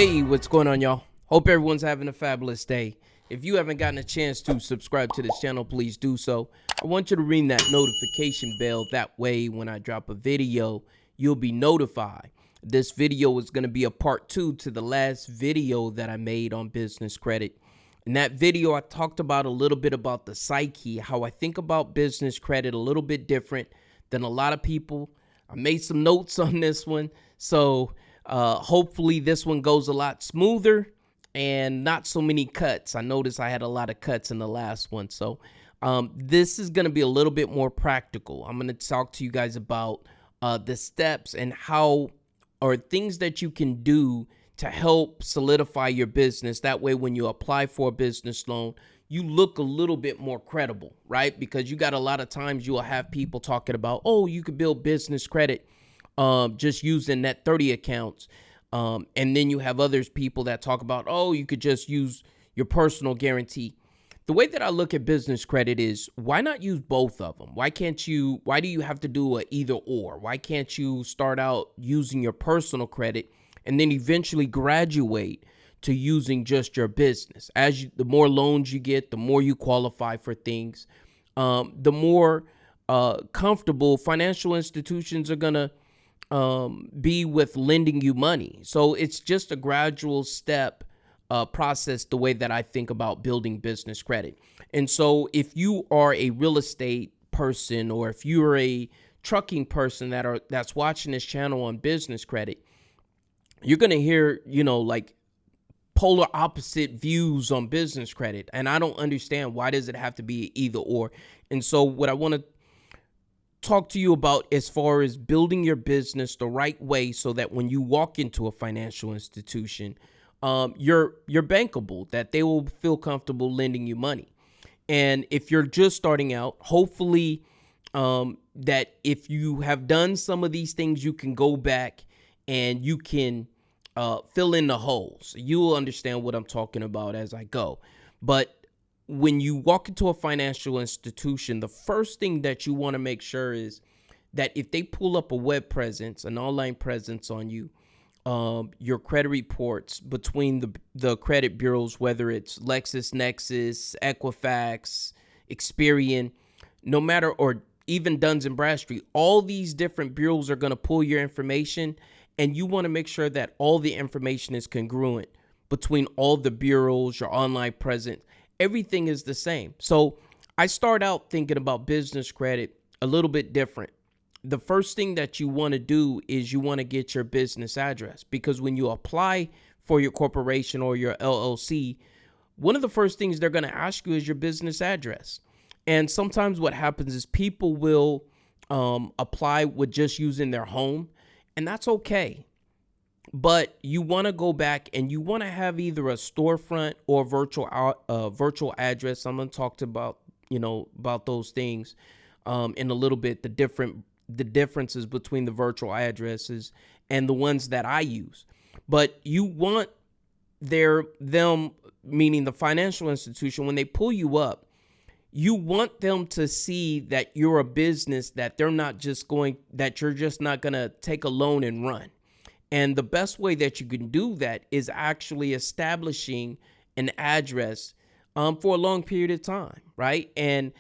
Hey, what's going on, y'all? Hope everyone's having a fabulous day. If you haven't gotten a chance to subscribe to this channel, please do so. I want you to ring that notification bell. That way, when I drop a video, you'll be notified. This video is going to be a part 2 to the last video that I made on business credit. In that video, I talked about a little bit about the psyche, how I think about business credit a little bit different than a lot of people. I made some notes on this one, so hopefully this one goes a lot smoother and not so many cuts. I noticed I had a lot of cuts in the last one, so this is going to be a little bit more practical. I'm going to talk to you guys about the steps and how or things that you can do to help solidify your business. That way, when you apply for a business loan, you look a little bit more credible, right? Because you got a lot of times you will have people talking about, oh, you could build business credit just using net 30 accounts. And then you have others people that talk about, oh, you could just use your personal guarantee. The way that I look at business credit is, why not use both of them? Why do you have to do a either or? Why can't you start out using your personal credit and then eventually graduate to using just your business? The more loans you get, the more you qualify for things, the more comfortable financial institutions are going to be with lending you money. So it's just a gradual step process, the way that I think about building business credit. And so if you are a real estate person, or if you're a trucking person that's watching this channel on business credit, you're going to hear, like polar opposite views on business credit. And I don't understand, why does it have to be either or? And so what I want to talk to you about as far as building your business the right way, so that when you walk into a financial institution, you're bankable, that they will feel comfortable lending you money. And if you're just starting out, hopefully that if you have done some of these things, you can go back and you can fill in the holes. You will understand what I'm talking about as I go. But when you walk into a financial institution, the first thing that you want to make sure is that if they pull up a web presence, an online presence on you, your credit reports between the credit bureaus, whether it's LexisNexis, Equifax, Experian, no matter, or even Duns and Bradstreet, all these different bureaus are going to pull your information, and you want to make sure that all the information is congruent between all the bureaus, your online presence. Everything is the same. So I start out thinking about business credit a little bit different. The first thing that you want to do is you want to get your business address, because when you apply for your corporation or your LLC, one of the first things they're going to ask you is your business address. And sometimes what happens is people will apply with just using their home, and that's okay. But you want to go back and you want to have either a storefront or virtual address. I'm going to talk about those things in a little bit, the differences between the virtual addresses and the ones that I use. But you want them, meaning the financial institution, when they pull you up, you want them to see that you're a business, that you're just not going to take a loan and run. And the best way that you can do that is actually establishing an address for a long period of time, right? And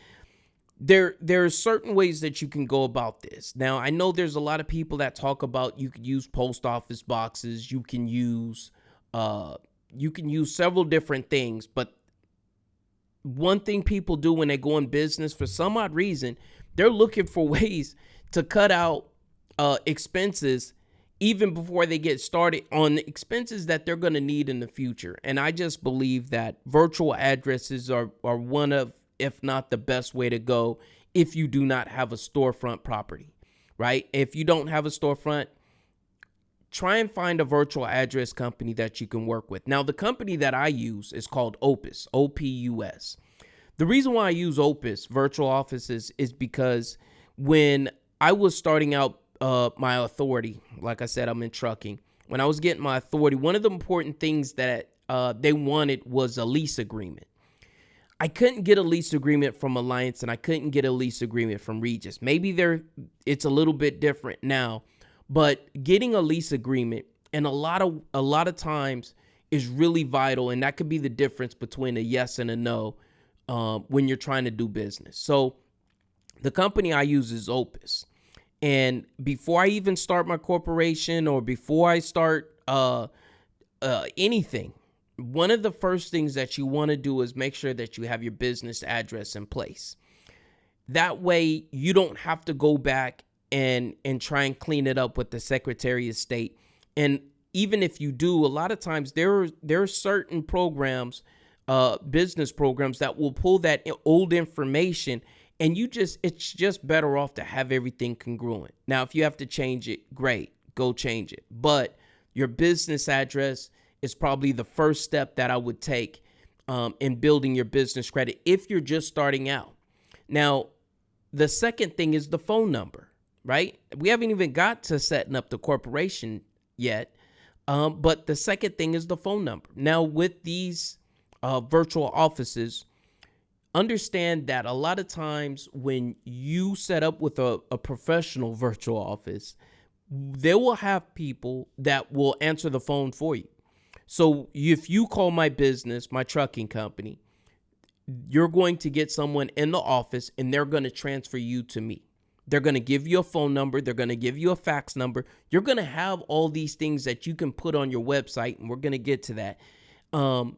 there are certain ways that you can go about this. Now, I know there's a lot of people that talk about you could use post office boxes, you can use several different things, but one thing people do when they go in business, for some odd reason, they're looking for ways to cut out expenses even before they get started on the expenses that they're going to need in the future. And I just believe that virtual addresses are one of, if not the best way to go, if you do not have a storefront property, right? If you don't have a storefront, try and find a virtual address company that you can work with. Now, the company that I use is called Opus, OPUS. The reason why I use Opus virtual offices is because when I was starting out my authority, like I said, I'm in trucking. When I was getting my authority, one of the important things that they wanted was a lease agreement. I couldn't get a lease agreement from Alliance, and I couldn't get a lease agreement from Regus. Maybe it's a little bit different now, but getting a lease agreement And a lot of times is really vital, and that could be the difference between a yes and a no when you're trying to do business. So the company I use is Opus. And before I even start my corporation or before I start anything, one of the first things that you want to do is make sure that you have your business address in place. That way you don't have to go back and try and clean it up with the Secretary of State. And even if you do, a lot of times there are certain programs, business programs that will pull that old information, and it's just better off to have everything congruent. Now, if you have to change it, great, go change it. But your business address is probably the first step that I would take in building your business credit if you're just starting out. Now, the second thing is the phone number, right? We haven't even got to setting up the corporation yet, but the second thing is the phone number. Now, with these virtual offices, understand that a lot of times when you set up with a professional virtual office, they will have people that will answer the phone for you. So if you call my business, my trucking company, you're going to get someone in the office and they're going to transfer you to me. They're going to give you a phone number. They're going to give you a fax number. You're going to have all these things that you can put on your website, and we're going to get to that. And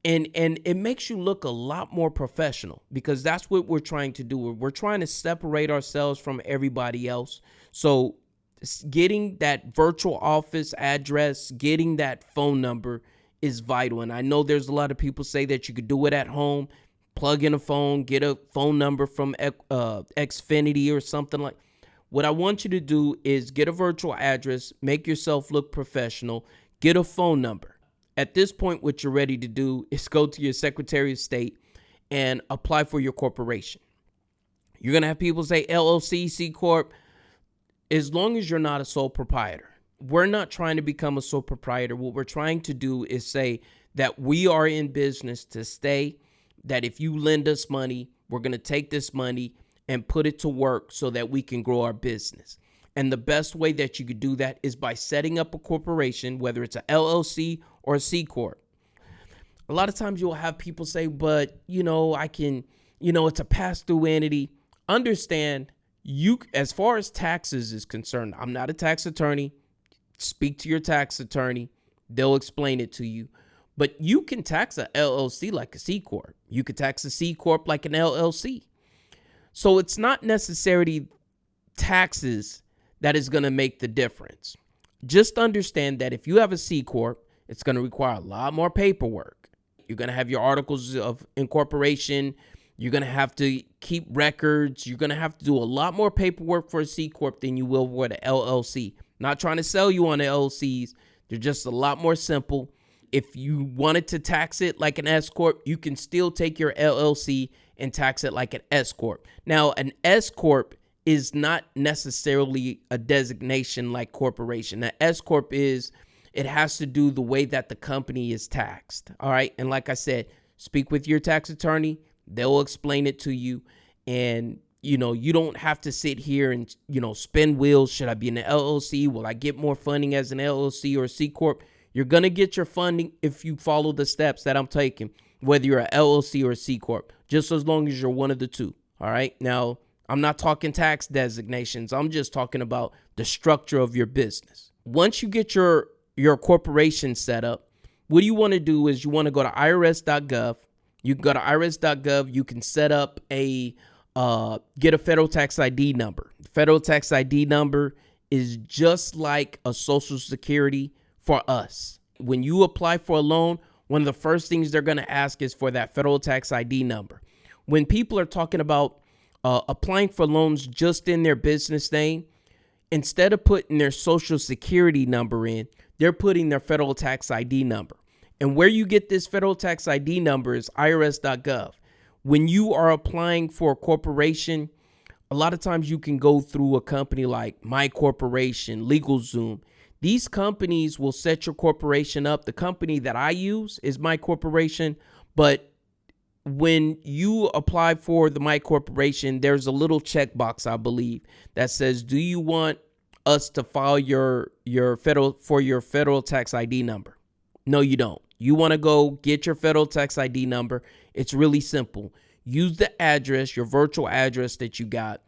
it makes you look a lot more professional, because that's what we're trying to do. We're trying to separate ourselves from everybody else. So getting that virtual office address, getting that phone number is vital. And I know there's a lot of people say that you could do it at home, plug in a phone, get a phone number from Xfinity or something like. What I want you to do is get a virtual address, make yourself look professional, get a phone number. At this point, what you're ready to do is go to your Secretary of State and apply for your corporation. You're going to have people say LLC, CCorp. As long as you're not a sole proprietor. We're not trying to become a sole proprietor. What we're trying to do is say that we are in business to stay, that if you lend us money, we're going to take this money and put it to work so that we can grow our business. And the best way that you could do that is by setting up a corporation, whether it's a LLC or a CCorp. A lot of times you'll have people say, but, I can, it's a pass-through entity. Understand, as far as taxes is concerned, I'm not a tax attorney. Speak to your tax attorney. They'll explain it to you. But you can tax a LLC like a CCorp. You could tax a CCorp like an LLC. So it's not necessarily taxes that is going to make the difference. Just understand that if you have a CCorp, it's going to require a lot more paperwork. You're going to have your articles of incorporation. You're going to have to keep records. You're going to have to do a lot more paperwork for a CCorp than you will for the LLC. Not trying to sell you on the LLCs. They're just a lot more simple. If you wanted to tax it like an S Corp, you can still take your LLC and tax it like an S Corp. Now, an S Corp is not necessarily a designation like corporation. An S Corp it has to do the way that the company is taxed. All right. And like I said, speak with your tax attorney. They'll explain it to you. And, you don't have to sit here and, spin wheels. Should I be in the LLC? Will I get more funding as an LLC or a C Corp? You're going to get your funding if you follow the steps that I'm taking, whether you're an LLC or a C Corp, just as long as you're one of the two. All right. Now, I'm not talking tax designations. I'm just talking about the structure of your business. Once you get your corporation set up, what you want to do is you want to go to irs.gov. You can go to irs.gov. You can set up get a federal tax ID number. Federal tax ID number is just like a Social Security for us. When you apply for a loan, one of the first things they're going to ask is for that federal tax ID number. When people are talking about applying for loans just in their business name, instead of putting their Social Security number in, they're putting their federal tax ID number. And where you get this federal tax ID number is irs.gov. When you are applying for a corporation, a lot of times you can go through a company like My Corporation, LegalZoom. These companies will set your corporation up. The company that I use is My Corporation, but when you apply for the My Corporation, there's a little checkbox, I believe, that says, do you want us to file your federal tax ID number. No, you don't. You want to go get your federal tax ID number. It's really simple. Use the address, your virtual address that you got,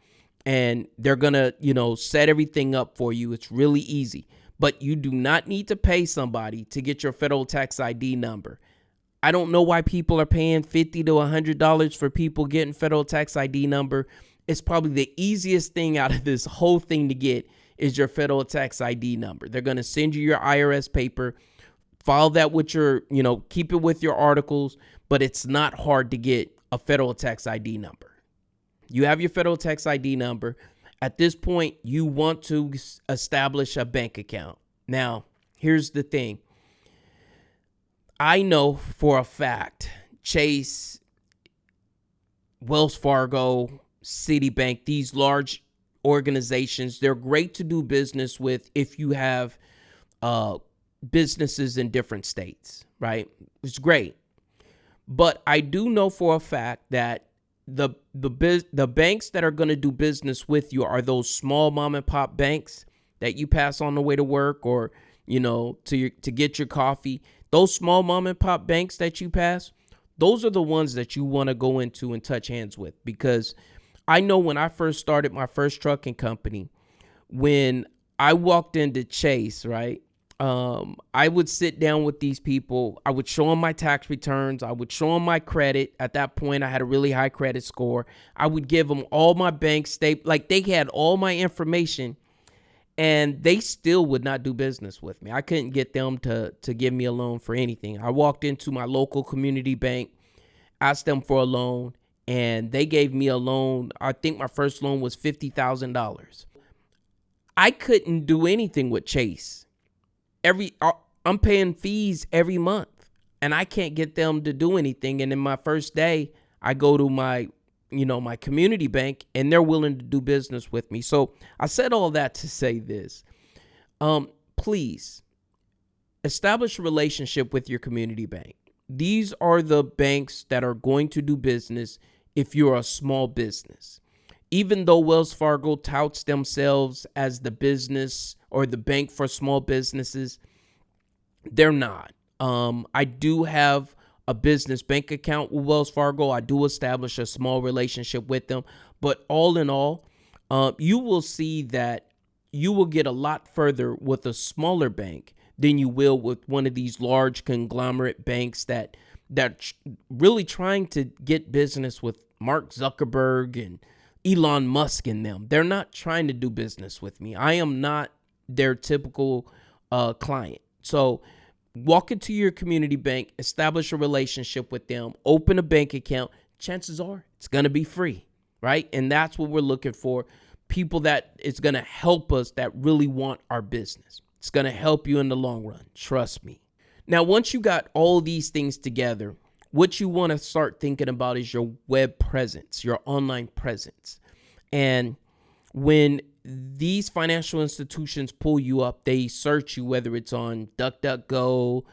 and they're going to, set everything up for you. It's really easy. But you do not need to pay somebody to get your federal tax ID number. I don't know why people are paying $50 to $100 for people getting federal tax ID number. It's probably the easiest thing out of this whole thing to get is your federal tax ID number. They're going to send you your IRS paper. File that with your, keep it with your articles, but it's not hard to get a federal tax ID number. You have your federal tax ID number. At this point, you want to establish a bank account. Now, here's the thing. I know for a fact, Chase, Wells Fargo, Citibank, these large organizations, they're great to do business with if you have businesses in different states, right? It's great. But I do know for a fact that the banks that are going to do business with you are those small mom and pop banks that you pass on the way to work or, to get your coffee. Those small mom and pop banks that you pass, those are the ones that you want to go into and touch hands with. Because I know when I first started my first trucking company, when I walked into Chase, right? I would sit down with these people. I would show them my tax returns. I would show them my credit. At that point, I had a really high credit score. I would give them all my bank statements. Like, they had all my information, and they still would not do business with me. I couldn't get them to give me a loan for anything. I walked into my local community bank, asked them for a loan, and they gave me a loan. I think my first loan was $50,000. I couldn't do anything with Chase. I'm paying fees every month, and I can't get them to do anything. And in my first day, I go to my community bank, and they're willing to do business with me. So I said all that to say this. Please establish a relationship with your community bank. These are the banks that are going to do business if you're a small business. Even though Wells Fargo touts themselves as the business or the bank for small businesses, they're not. I do have a business bank account with Wells Fargo. I do establish a small relationship with them. But all in all, you will see that you will get a lot further with a smaller bank than you will with one of these large conglomerate banks that really trying to get business with Mark Zuckerberg and Elon Musk and them. They're not trying to do business with me. I am not their typical client. So walk into your community bank, establish a relationship with them, open a bank account. Chances are it's going to be free, right? And that's what we're looking for. People that it's going to help us, that really want our business. It's going to help you in the long run. Trust me. Now, once you got all these things together, what you want to start thinking about is your web presence, your online presence. And when these financial institutions pull you up, they search you, whether it's on DuckDuckGo,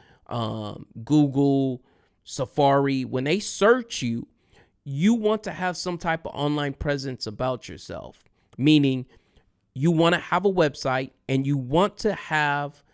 Google, Safari. When they search you, you want to have some type of online presence about yourself, meaning you want to have a website and you want to have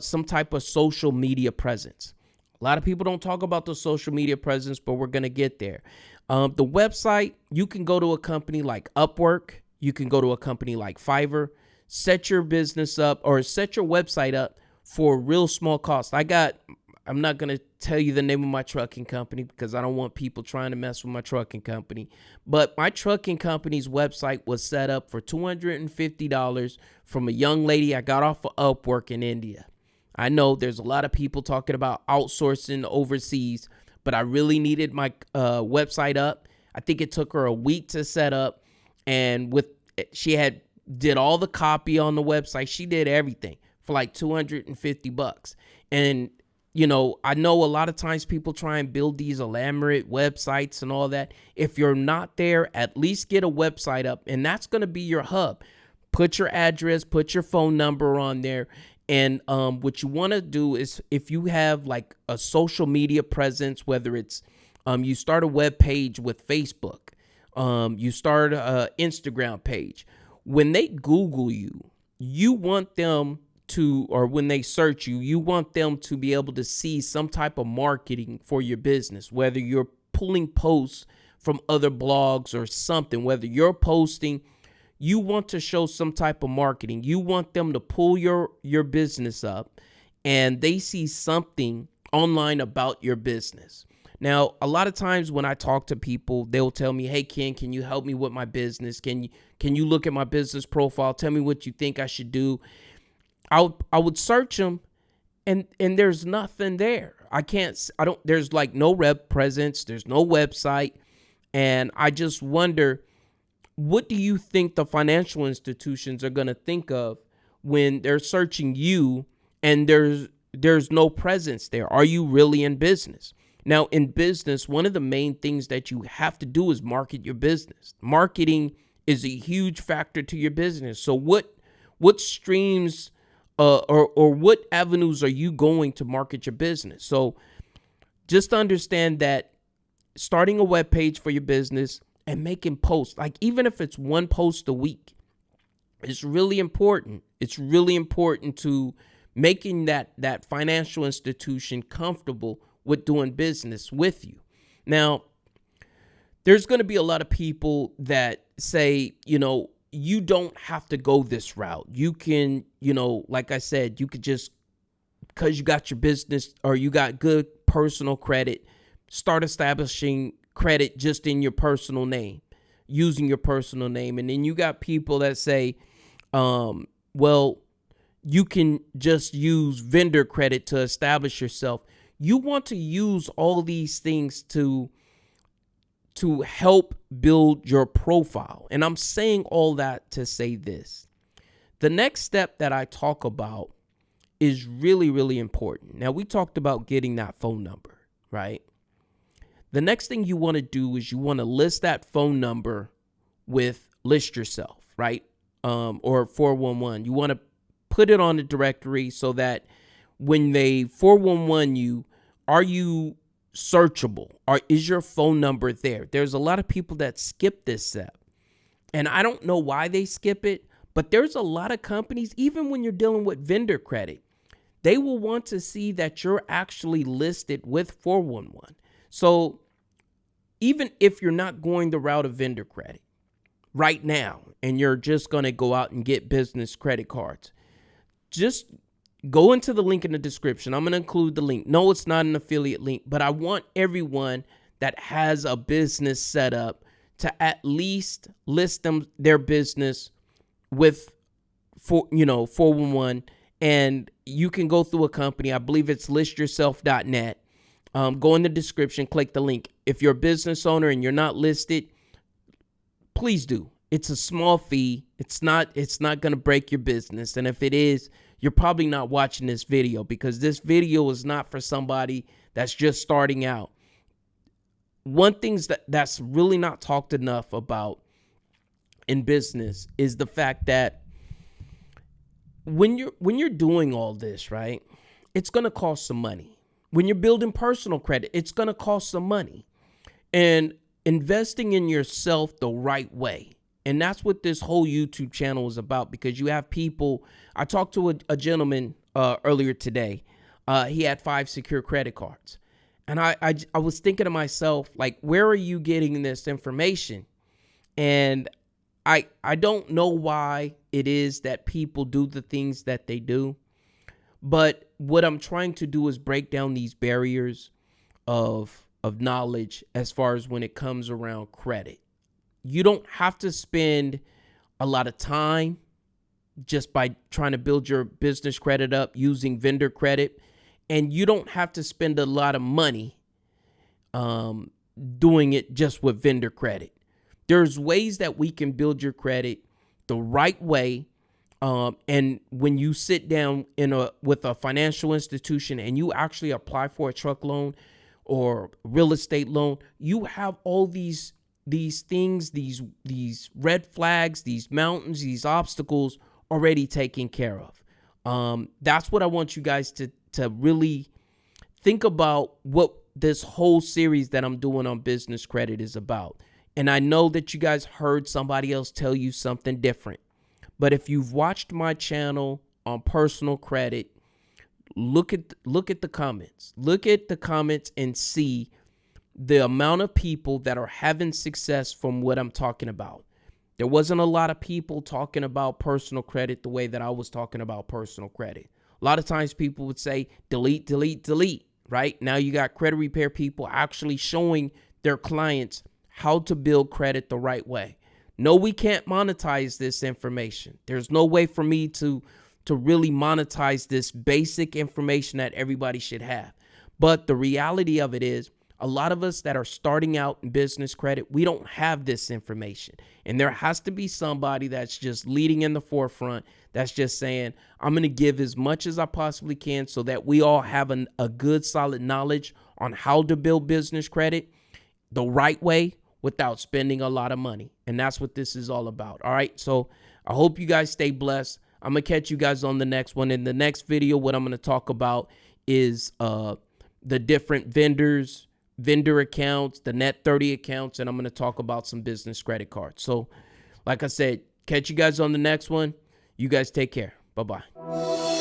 some type of social media presence. A lot of people don't talk about the social media presence, but we're going to get there. The website, you can go to a company like Upwork. You can go to a company like Fiverr, set your business up or set your website up for a real small cost. I'm not going to tell you the name of my trucking company because I don't want people trying to mess with my trucking company. But my trucking company's website was set up for $250 from a young lady I got off of Upwork in India. I know there's a lot of people talking about outsourcing overseas, but I really needed my website up. I think it took her a week to set up, and she did all the copy on the website. She did everything for like $250. And I know a lot of times people try and build these elaborate websites and all that. If you're not there, at least get a website up, and that's going to be your hub. Put your address, put your phone number on there. And what you want to do is, if you have like a social media presence, whether it's you start a web page with Facebook, you start an Instagram page. When they Google you, you want them to, or when they search you, you want them to be able to see some type of marketing for your business, whether you're pulling posts from other blogs or something, whether you're posting, you want to show some type of marketing. You want them to pull your business up and they see something online about your business. Now, a lot of times when I talk to people, they'll tell me, hey, Ken, can you help me with my business? Can you look at my business profile? Tell me what you think I should do. I would search them and there's nothing there. There's like no rep presence. There's no website. And I just wonder, what do you think the financial institutions are going to think of when they're searching you and there's no presence there? Are you really in business? Now, in business, one of the main things that you have to do is market your business. Marketing is a huge factor to your business. So what streams or what avenues are you going to market your business? So just understand that starting a web page for your business and making posts, like even if it's one post a week, it's really important. It's really important to making that financial institution comfortable with doing business with you. Now, there's going to be a lot of people that say, you don't have to go this route. You can, like I said, you could just, because you got your business or you got good personal credit, start establishing credit just in your personal name, using your personal name. And then you got people that say, well, you can just use vendor credit to establish yourself. You want to use all these things to help build your profile. And I'm saying all that to say this. The next step that I talk about is really, really important. Now, we talked about getting that phone number, right? The next thing you want to do is you want to list that phone number with list yourself, right? Or 411. You want to put it on the directory so that when they 411 you, are you searchable? Or is your phone number there? There's a lot of people that skip this step. And I don't know why they skip it, but there's a lot of companies, even when you're dealing with vendor credit, they will want to see that you're actually listed with 411. So even if you're not going the route of vendor credit right now, and you're just going to go out and get business credit cards, just go into the link in the description. I'm going to include the link. No, it's not an affiliate link, but I want everyone that has a business set up to at least list their business with 411. And you can go through a company. I believe it's listyourself.net. Go in the description, click the link. If you're a business owner and you're not listed, please do. It's a small fee. It's not going to break your business. And if it is, you're probably not watching this video, because this video is not for somebody that's just starting out. One thing that's really not talked enough about in business is the fact that when you're doing all this, right, it's going to cost some money. When you're building personal credit, it's going to cost some money. And investing in yourself the right way. And that's what this whole YouTube channel is about, because you have people. I talked to a gentleman earlier today. He had 5 secure credit cards. And I was thinking to myself, like, where are you getting this information? And I don't know why it is that people do the things that they do. But what I'm trying to do is break down these barriers of knowledge as far as when it comes around credit. You don't have to spend a lot of time just by trying to build your business credit up using vendor credit. And you don't have to spend a lot of money doing it just with vendor credit. There's ways that we can build your credit the right way. And when you sit down with a financial institution and you actually apply for a truck loan or real estate loan, you have all these things, these red flags, these mountains, these obstacles already taken care of. That's what I want you guys to really think about, what this whole series that I'm doing on business credit is about. And I know that you guys heard somebody else tell you something different, But if you've watched my channel on personal credit, look at the comments. Look at the comments and see the amount of people that are having success from what I'm talking about. There wasn't a lot of people talking about personal credit the way that I was talking about personal credit. A lot of times people would say, delete, delete, delete, right? Now you got credit repair people actually showing their clients how to build credit the right way. No, we can't monetize this information. There's no way for me to really monetize this basic information that everybody should have. But the reality of it is, a lot of us that are starting out in business credit, we don't have this information. And there has to be somebody that's just leading in the forefront, that's just saying, I'm going to give as much as I possibly can so that we all have a good, solid knowledge on how to build business credit the right way without spending a lot of money. And that's what this is all about. All right. So I hope you guys stay blessed. I'm going to catch you guys on the next one. In the next video, what I'm going to talk about is the different vendor accounts, the net 30 accounts, and I'm going to talk about some business credit cards. So like I said, catch you guys on the next one. You guys take care. Bye-bye.